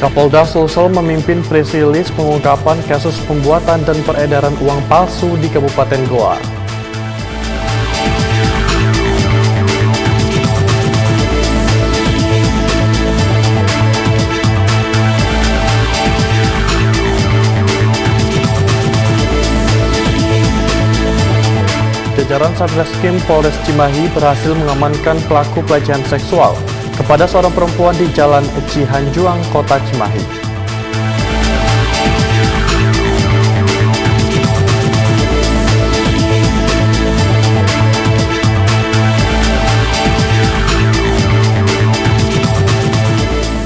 Kapolda Sulsel memimpin press release pengungkapan kasus pembuatan dan peredaran uang palsu di Kabupaten Goa. Jajaran Satreskrim Polres Cimahi berhasil mengamankan pelaku pelecehan seksual kepada seorang perempuan di Jalan Cihanjuang, Kota Cimahi.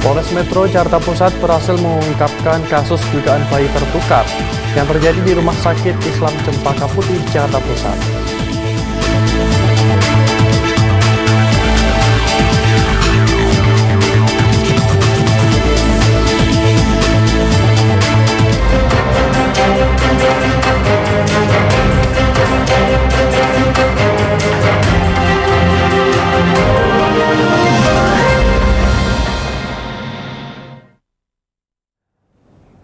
Polres Metro Jakarta Pusat berhasil mengungkapkan kasus dugaan bayi tertukar yang terjadi di Rumah Sakit Islam Cempaka Putih, Jakarta Pusat.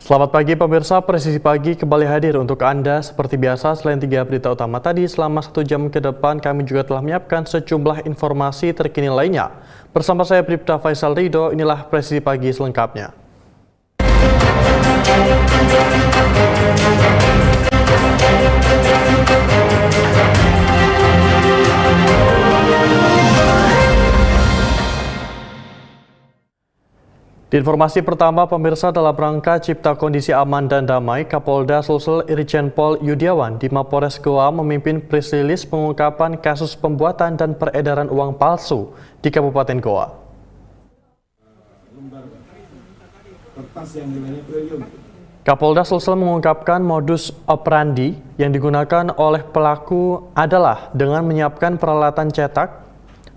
Selamat pagi pemirsa, Presisi Pagi kembali hadir untuk Anda. Seperti biasa, selain 3 berita utama tadi, selama 1 jam ke depan kami juga telah menyiapkan sejumlah informasi terkini lainnya. Bersama saya Bribda Faisal Ridho, inilah Presisi Pagi selengkapnya. Di informasi pertama, pemirsa, dalam rangka cipta kondisi aman dan damai, Kapolda Sulsel Irjen Pol Yudiawan di Mapores Goa memimpin press release pengungkapan kasus pembuatan dan peredaran uang palsu di Kabupaten Goa. Kapolda Sulsel mengungkapkan modus operandi yang digunakan oleh pelaku adalah dengan menyiapkan peralatan cetak,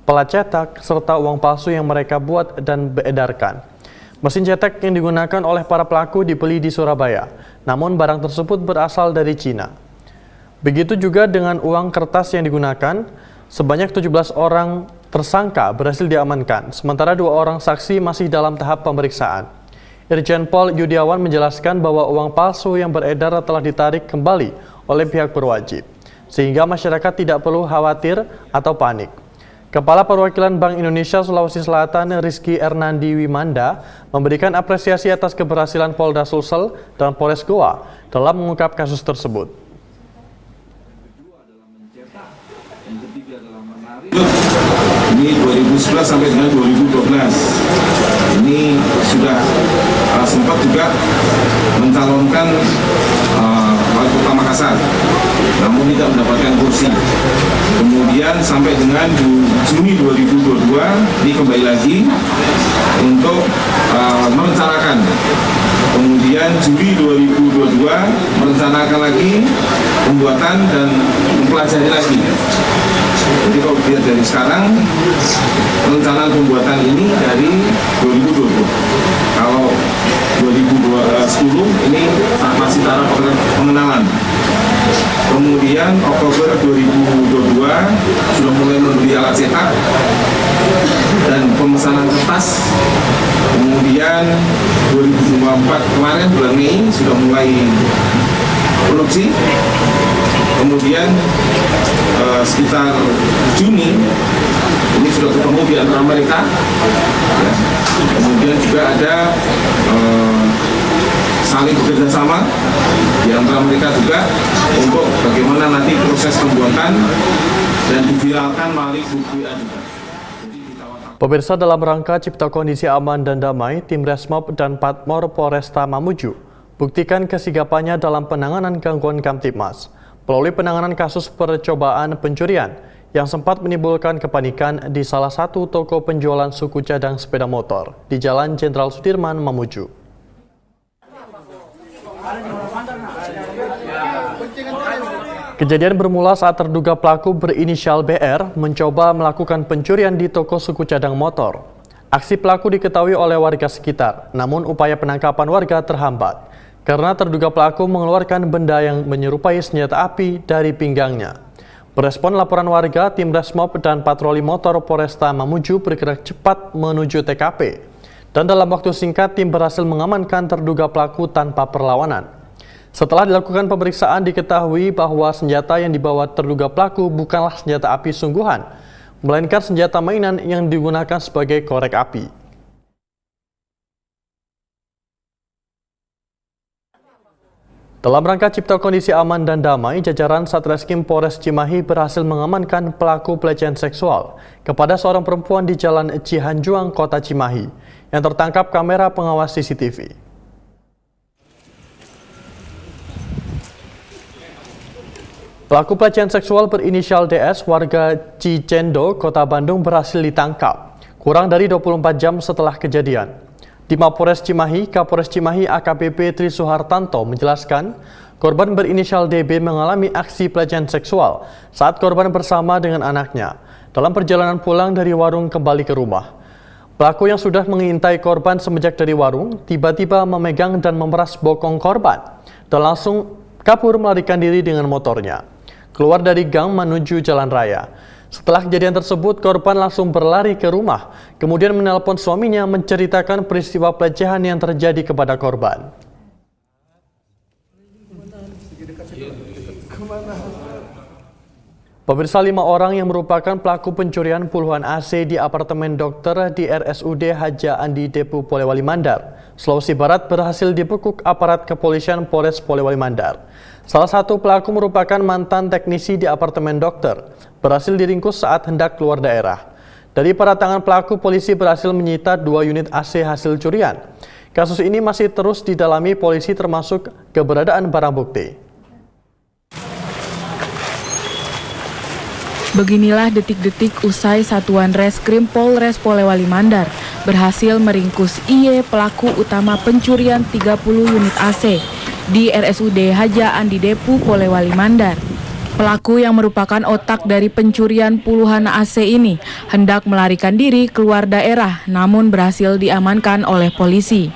pelat cetak, serta uang palsu yang mereka buat dan beredarkan. Mesin cetak yang digunakan oleh para pelaku dibeli di Surabaya, namun barang tersebut berasal dari Cina. Begitu juga dengan uang kertas yang digunakan, sebanyak 17 orang tersangka berhasil diamankan, sementara 2 orang saksi masih dalam tahap pemeriksaan. Irjen Pol Yudiawan menjelaskan bahwa uang palsu yang beredar telah ditarik kembali oleh pihak berwajib, sehingga masyarakat tidak perlu khawatir atau panik. Kepala Perwakilan Bank Indonesia Sulawesi Selatan Rizky Ernandi Wimanda memberikan apresiasi atas keberhasilan Polda Sulsel dan Polres Goa dalam mengungkap kasus tersebut. Ini 2011 sampai dengan 2012. Ini sudah sempat juga mencalonkan Wali Kota Makassar, namun tidak mendapatkan kursi. Kemudian sampai dengan Juni 2022 ini kembali lagi untuk merencanakan. Kemudian Juli 2022 merencanakan lagi pembuatan dan mempelajari lagi. Jadi kalau dilihat dari sekarang, perencanaan pembuatan ini dari 2020. Kalau 2010 ini masih tahap pengenalan. Kemudian Oktober 2022 sudah mulai membeli alat cetak dan pemesanan kertas. Kemudian 2024 kemarin bulan Mei sudah mulai produksi. Kemudian sekitar Juni ini sudah ketemu di antara mereka. Ya. Kemudian juga ada saling bekerja sama di antara mereka juga untuk bagaimana nanti proses pembuatan dan diviralkan melalui buku juga. Pemirsa, dalam rangka cipta kondisi aman dan damai, tim Resmob dan Patmor Polresta Mamuju buktikan kesigapannya dalam penanganan gangguan Kamtibmas melalui penanganan kasus percobaan pencurian yang sempat menimbulkan kepanikan di salah satu toko penjualan suku cadang sepeda motor di Jalan Jenderal Sudirman, Mamuju. Kejadian bermula saat terduga pelaku berinisial BR mencoba melakukan pencurian di toko suku cadang motor. Aksi pelaku diketahui oleh warga sekitar, namun upaya penangkapan warga terhambat karena terduga pelaku mengeluarkan benda yang menyerupai senjata api dari pinggangnya. Berespon laporan warga, tim Resmob dan patroli motor Polresta Mamuju bergerak cepat menuju TKP Dan dalam waktu singkat, tim berhasil mengamankan terduga pelaku tanpa perlawanan. Setelah dilakukan pemeriksaan, diketahui bahwa senjata yang dibawa terduga pelaku bukanlah senjata api sungguhan, melainkan senjata mainan yang digunakan sebagai korek api. Dalam rangka cipta kondisi aman dan damai, jajaran Satreskrim Polres Cimahi berhasil mengamankan pelaku pelecehan seksual kepada seorang perempuan di Jalan Cihanjuang, Kota Cimahi, yang tertangkap kamera pengawas CCTV. Pelaku pelecehan seksual berinisial DS, warga Cicendo, Kota Bandung, berhasil ditangkap kurang dari 24 jam setelah kejadian. Di Mapores Cimahi, Kapolres Cimahi AKBP Tri Suhartanto menjelaskan, korban berinisial DB mengalami aksi pelecehan seksual saat korban bersama dengan anaknya dalam perjalanan pulang dari warung kembali ke rumah. Pelaku yang sudah mengintai korban semenjak dari warung tiba-tiba memegang dan memeras bokong korban dan langsung kabur melarikan diri dengan motornya keluar dari gang menuju jalan raya. Setelah kejadian tersebut, korban langsung berlari ke rumah, kemudian menelpon suaminya menceritakan peristiwa pelecehan yang terjadi kepada korban. Pemirsa, 5 orang yang merupakan pelaku pencurian puluhan AC di apartemen dokter di RSUD Haja Andi Depu Polewali Mandar, Sulawesi Barat berhasil dibekuk aparat kepolisian Polres Polewali Mandar. Salah satu pelaku merupakan mantan teknisi di apartemen dokter, berhasil diringkus saat hendak keluar daerah. Dari peratangan pelaku, polisi berhasil menyita 2 unit AC hasil curian. Kasus ini masih terus didalami polisi termasuk keberadaan barang bukti. Beginilah detik-detik usai Satuan Reskrim Polres Polewali Mandar berhasil meringkus IY, pelaku utama pencurian 30 unit AC di RSUD Haja Andi Depu Polewali Mandar. Pelaku yang merupakan otak dari pencurian puluhan AC ini hendak melarikan diri keluar daerah, namun berhasil diamankan oleh polisi.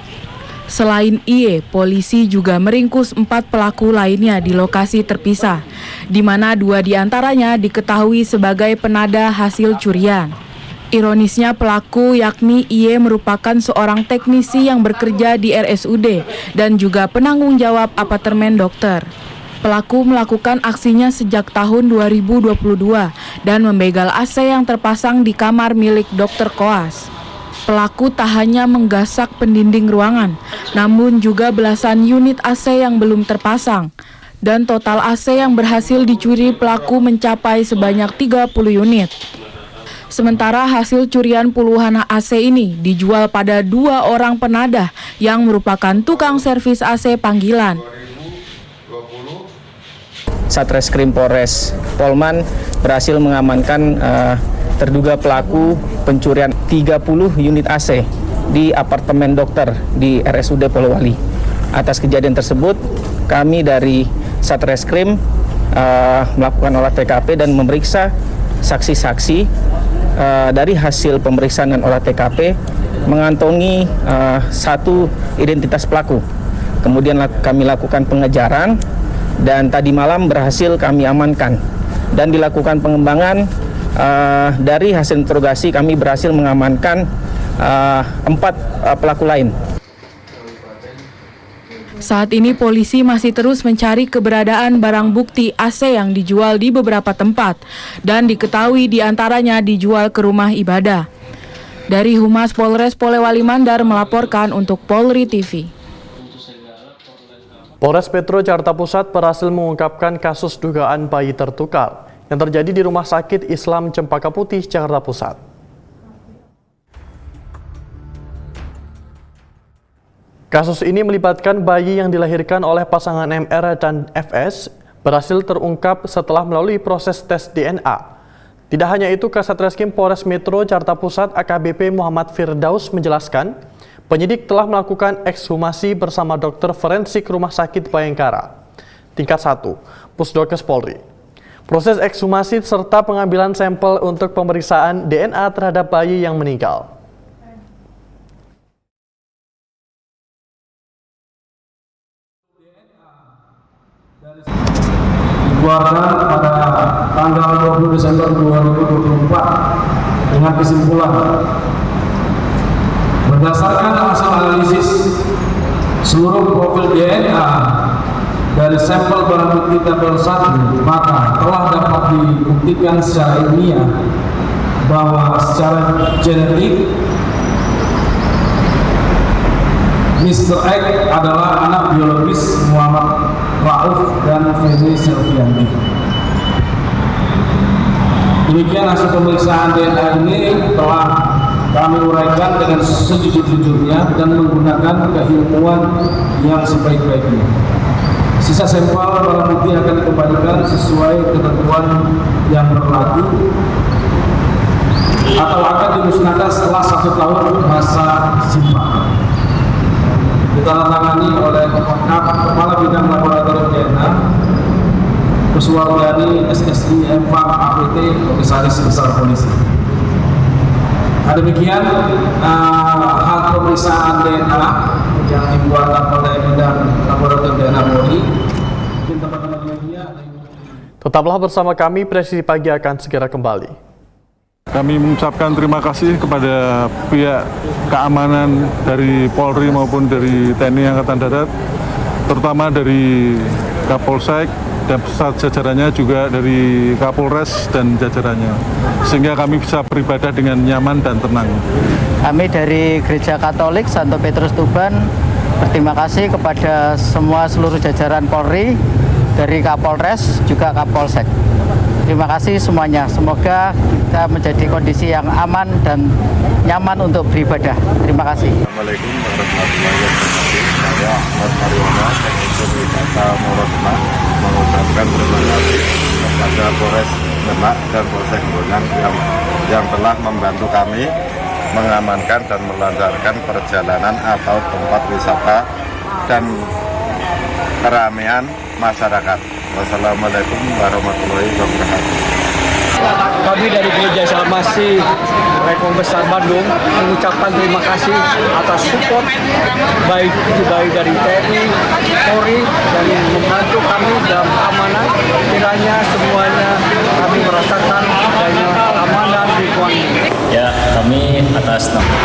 Selain IY, polisi juga meringkus 4 pelaku lainnya di lokasi terpisah, di mana 2 diantaranya diketahui sebagai penada hasil curian. Ironisnya, pelaku yakni IY merupakan seorang teknisi yang bekerja di RSUD dan juga penanggung jawab apartemen dokter. Pelaku melakukan aksinya sejak tahun 2022 dan membegal AC yang terpasang di kamar milik dokter koas. Pelaku tak hanya menggasak pendinding ruangan, namun juga belasan unit AC yang belum terpasang. Dan total AC yang berhasil dicuri pelaku mencapai sebanyak 30 unit. Sementara hasil curian puluhan AC ini dijual pada 2 orang penadah yang merupakan tukang servis AC panggilan. Satreskrim Polres Polman berhasil mengamankan terduga pelaku pencurian 30 unit AC di apartemen dokter di RSUD Polewali. Atas kejadian tersebut, kami dari Satreskrim melakukan olah TKP dan memeriksa saksi-saksi. Dari hasil pemeriksaan dan olah TKP mengantongi 1 identitas pelaku. Kemudian kami lakukan pengejaran dan tadi malam berhasil kami amankan dan dilakukan pengembangan. Dari hasil interogasi kami berhasil mengamankan 4 pelaku lain. Saat ini polisi masih terus mencari keberadaan barang bukti AC yang dijual di beberapa tempat dan diketahui diantaranya dijual ke rumah ibadah. Dari Humas Polres Polewali Mandar melaporkan untuk Polri TV. Polres Metro Jakarta Pusat berhasil mengungkapkan kasus dugaan bayi tertukar yang terjadi di Rumah Sakit Islam Cempaka Putih, Jakarta Pusat. Kasus ini melibatkan bayi yang dilahirkan oleh pasangan MR dan FS berhasil terungkap setelah melalui proses tes DNA. Tidak hanya itu, Kasat Reskrim Polres Metro Jakarta Pusat AKBP Muhammad Firdaus menjelaskan, penyidik telah melakukan ekshumasi bersama dokter forensik Rumah Sakit Bayangkara tingkat 1, Pusdokes Polri. Proses ekshumasi serta pengambilan sampel untuk pemeriksaan DNA terhadap bayi yang meninggal. Dikeluarkan pada tanggal 20 Desember 2024 dengan kesimpulan Berdasarkan hasil analisis seluruh profil DNA dari sampel barang bukti tabel 1, maka telah dapat dibuktikan secara ilmiah bahwa secara genetik Mr. X adalah anak biologis Muhammad Rauf dan Feni Selvianti. Demikian hasil pemeriksaan DNA ini telah kami uraikan dengan sejujur-jujurnya dan menggunakan keilmuan yang sebaik-baiknya. Sisa sampel barang bukti akan dikembalikan sesuai ketentuan yang berlaku atau akan dimusnahkan setelah 1 tahun masa simpan. Ditandatangani oleh Kepala Bidang Laboratorium DNA Kuswardiani SSI M.Fak APT Komisaris Besar Polisi. Demikian hal pemeriksaan DNA yang dibuat oleh Bidang Laboratorium DNA Polri. Tetaplah bersama kami, Presisi Pagi akan segera kembali. Kami mengucapkan terima kasih kepada pihak keamanan dari Polri maupun dari TNI Angkatan Darat, terutama dari Kapolsek dan jajarannya, juga dari Kapolres dan jajarannya, sehingga kami bisa beribadah dengan nyaman dan tenang. Kami dari Gereja Katolik Santo Petrus Tuban berterima kasih kepada seluruh jajaran Polri, dari Kapolres juga Kapolsek. Terima kasih semuanya. Semoga kita menjadi kondisi yang aman dan nyaman untuk beribadah. Terima kasih. Assalamualaikum warahmatullahi wabarakatuh. Saya Ahmad Mariono, Teknik Wisata Moro Demak, mengucapkan terima kasih kepada Polres Demak dan Polsek Bonang yang telah membantu kami mengamankan dan melancarkan perjalanan atau tempat wisata dan keramaian masyarakat. Wassalamualaikum warahmatullahi wabarakatuh. Kami dari Gereja Salmasi Rekon Besar Bandung mengucapkan terima kasih atas support baik dari TNI, Polri, dan membantu kami dalam keamanan. Kiranya semuanya kami merasakan adanya keamanan lingkungan. Ya, kami atas nama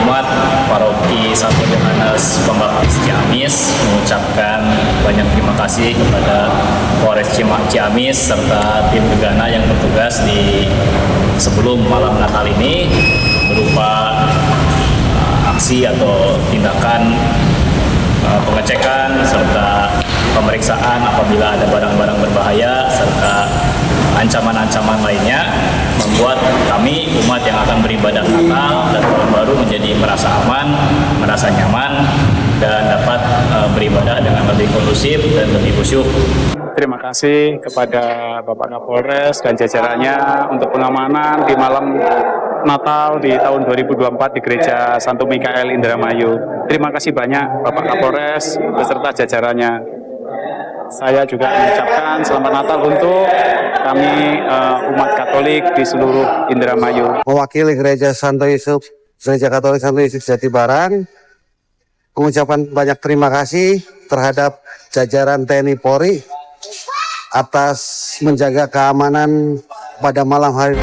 umat Paroki Santo Yohanes Pembaptis Ciamis mengucapkan banyak terima kasih kepada Polres Ciamis serta tim gegana yang bertugas di sebelum malam Natal ini berupa aksi atau tindakan pengecekan serta pemeriksaan apabila ada barang-barang berbahaya serta ancaman-ancaman lainnya, membuat kami umat yang akan beribadah Natal dan Tahun Baru menjadi merasa aman, merasa nyaman, dan dapat beribadah dengan lebih kondusif dan lebih khusyuk. Terima kasih kepada Bapak Kapolres dan jajarannya untuk pengamanan di malam Natal di tahun 2024 di Gereja Santo Mikael Indramayu. Terima kasih banyak Bapak Kapolres beserta jajarannya. Saya juga mengucapkan selamat Natal untuk kami umat Katolik di seluruh Indramayu. Mewakili Gereja Santo Yusuf, Gereja Katolik Santo Yusuf Jatibarang, mengucapkan banyak terima kasih terhadap jajaran TNI Polri atas menjaga keamanan pada malam hari.